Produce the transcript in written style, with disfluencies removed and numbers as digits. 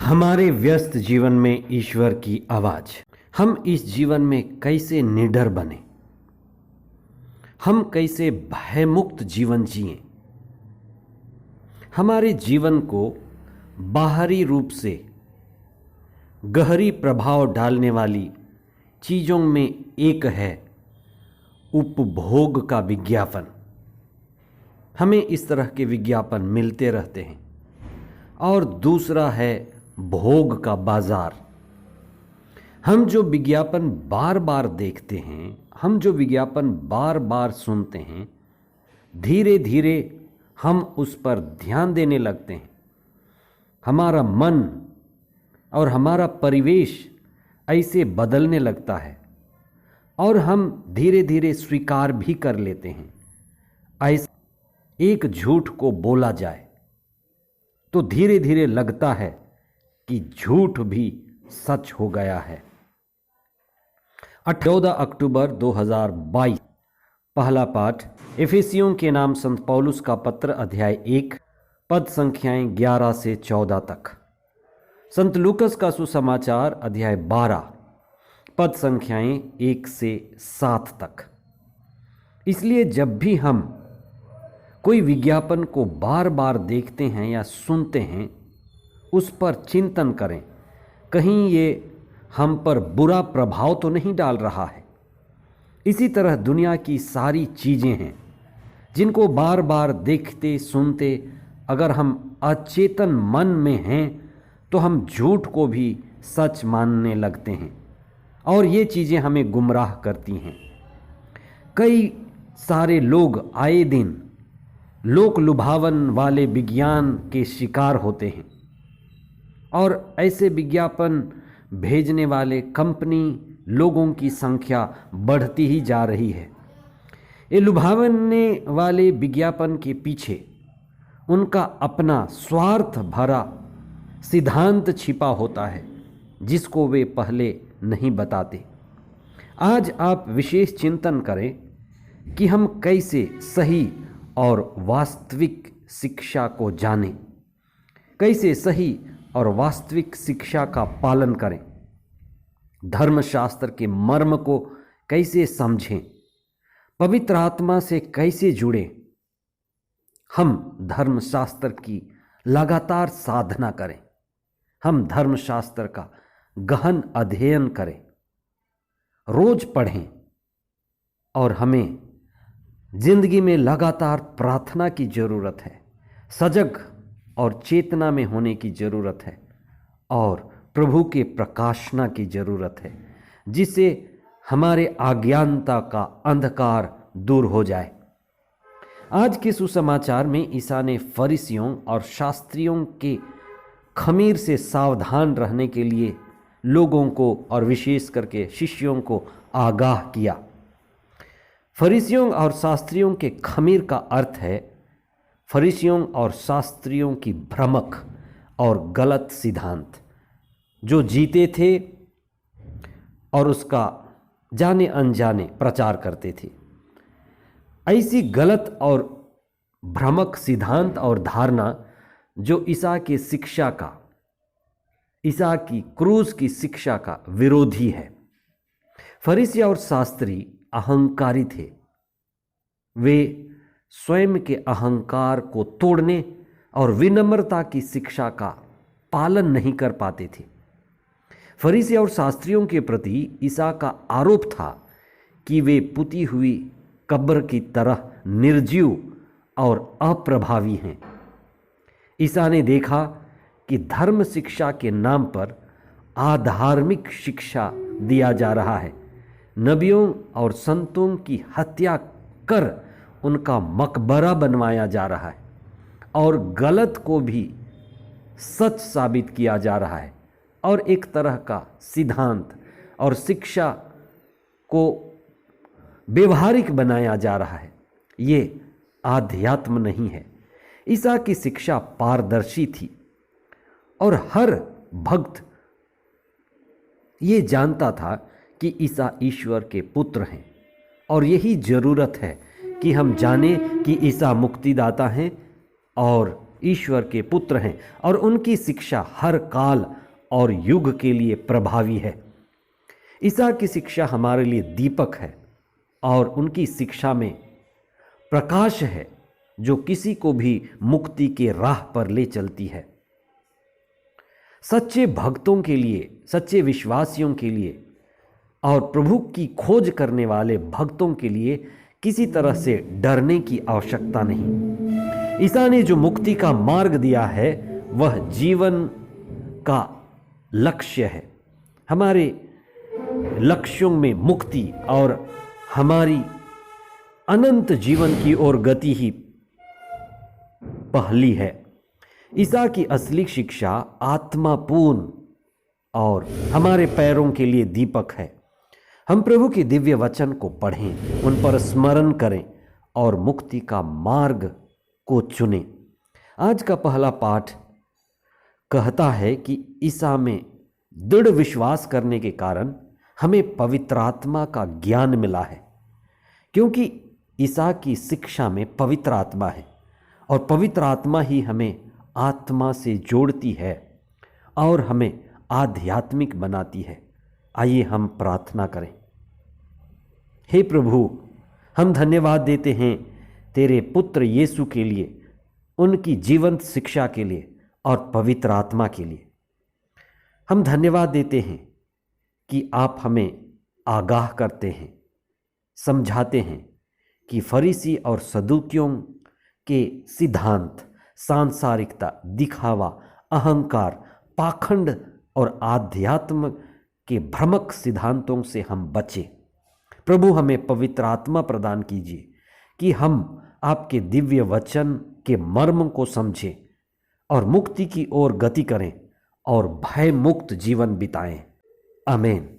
हमारे व्यस्त जीवन में ईश्वर की आवाज। हम इस जीवन में कैसे निडर बने, हम कैसे भयमुक्त जीवन जिएं। हमारे जीवन को बाहरी रूप से गहरी प्रभाव डालने वाली चीज़ों में एक है उपभोग का विज्ञापन। हमें इस तरह के विज्ञापन मिलते रहते हैं। और दूसरा है भोग का बाजार। हम जो विज्ञापन बार बार देखते हैं, हम जो विज्ञापन बार बार सुनते हैं, धीरे धीरे हम उस पर ध्यान देने लगते हैं। हमारा मन और हमारा परिवेश ऐसे बदलने लगता है और हम धीरे धीरे स्वीकार भी कर लेते हैं। ऐसे एक झूठ को बोला जाए तो धीरे धीरे लगता है कि झूठ भी सच हो गया है। 14 अक्टूबर 2022। पहला पाठ इफिसियों के नाम संत पौलुस का पत्र अध्याय 1 पद संख्याएं 11 से 14 तक। संत लूकस का सुसमाचार अध्याय 12 पद संख्याएं 1 से 7 तक। इसलिए जब भी हम कोई विज्ञापन को बार बार देखते हैं या सुनते हैं, उस पर चिंतन करें, कहीं ये हम पर बुरा प्रभाव तो नहीं डाल रहा है। इसी तरह दुनिया की सारी चीज़ें हैं जिनको बार बार देखते सुनते अगर हम अचेतन मन में हैं तो हम झूठ को भी सच मानने लगते हैं और ये चीज़ें हमें गुमराह करती हैं। कई सारे लोग आए दिन लोक लुभावन वाले विज्ञान के शिकार होते हैं और ऐसे विज्ञापन भेजने वाले कंपनी लोगों की संख्या बढ़ती ही जा रही है। ये लुभावने वाले विज्ञापन के पीछे उनका अपना स्वार्थ भरा सिद्धांत छिपा होता है जिसको वे पहले नहीं बताते। आज आप विशेष चिंतन करें कि हम कैसे सही और वास्तविक शिक्षा को जानें, कैसे सही और वास्तविक शिक्षा का पालन करें, धर्मशास्त्र के मर्म को कैसे समझें, पवित्र आत्मा से कैसे जुड़ें। हम धर्मशास्त्र की लगातार साधना करें, हम धर्मशास्त्र का गहन अध्ययन करें, रोज पढ़ें और हमें जिंदगी में लगातार प्रार्थना की ज़रूरत है, सजग और चेतना में होने की ज़रूरत है और प्रभु के प्रकाशना की ज़रूरत है, जिससे हमारे अज्ञानता का अंधकार दूर हो जाए। आज के सुसमाचार में ईसा ने फरीसियों और शास्त्रियों के खमीर से सावधान रहने के लिए लोगों को और विशेष करके शिष्यों को आगाह किया। फरीसियों और शास्त्रियों के खमीर का अर्थ है फरीसियों और शास्त्रियों की भ्रमक और गलत सिद्धांत जो जीते थे और उसका जाने अनजाने प्रचार करते थे। ऐसी गलत और भ्रमक सिद्धांत और धारणा जो ईसा की शिक्षा का, ईसा की क्रूस की शिक्षा का विरोधी है। फरीसी और शास्त्री अहंकारी थे। वे स्वयं के अहंकार को तोड़ने और विनम्रता की शिक्षा का पालन नहीं कर पाते थे। फरीसी और शास्त्रियों के प्रति ईसा का आरोप था कि वे पुती हुई कब्र की तरह निर्जीव और अप्रभावी हैं। ईसा ने देखा कि धर्म शिक्षा के नाम पर आधार्मिक शिक्षा दिया जा रहा है। नबियों और संतों की हत्या कर उनका मकबरा बनवाया जा रहा है और गलत को भी सच साबित किया जा रहा है और एक तरह का सिद्धांत और शिक्षा को व्यवहारिक बनाया जा रहा है। ये आध्यात्म नहीं है। ईसा की शिक्षा पारदर्शी थी और हर भक्त ये जानता था कि ईसा ईश्वर के पुत्र हैं और यही ज़रूरत है कि हम जानें कि ईसा मुक्तिदाता हैं और ईश्वर के पुत्र हैं और उनकी शिक्षा हर काल और युग के लिए प्रभावी है। ईसा की शिक्षा हमारे लिए दीपक है और उनकी शिक्षा में प्रकाश है जो किसी को भी मुक्ति के राह पर ले चलती है। सच्चे भक्तों के लिए, सच्चे विश्वासियों के लिए और प्रभु की खोज करने वाले भक्तों के लिए किसी तरह से डरने की आवश्यकता नहीं। ईसा ने जो मुक्ति का मार्ग दिया है वह जीवन का लक्ष्य है। हमारे लक्ष्यों में मुक्ति और हमारी अनंत जीवन की ओर गति ही पहली है। ईसा की असली शिक्षा आत्मापूर्ण और हमारे पैरों के लिए दीपक है। हम प्रभु के दिव्य वचन को पढ़ें, उन पर स्मरण करें और मुक्ति का मार्ग को चुनें। आज का पहला पाठ कहता है कि ईसा में दृढ़ विश्वास करने के कारण हमें पवित्र आत्मा का ज्ञान मिला है, क्योंकि ईसा की शिक्षा में पवित्र आत्मा है और पवित्र आत्मा ही हमें आत्मा से जोड़ती है और हमें आध्यात्मिक बनाती है। आइए हम प्रार्थना करें। हे प्रभु, हम धन्यवाद देते हैं तेरे पुत्र यीशु के लिए, उनकी जीवंत शिक्षा के लिए और पवित्र आत्मा के लिए। हम धन्यवाद देते हैं कि आप हमें आगाह करते हैं, समझाते हैं कि फरीसी और सदूकियों के सिद्धांत, सांसारिकता, दिखावा, अहंकार, पाखंड और आध्यात्म के भ्रमक सिद्धांतों से हम बचें। प्रभु, हमें पवित्र आत्मा प्रदान कीजिए कि हम आपके दिव्य वचन के मर्म को समझें और मुक्ति की ओर गति करें और भय मुक्त जीवन बिताएं। आमीन।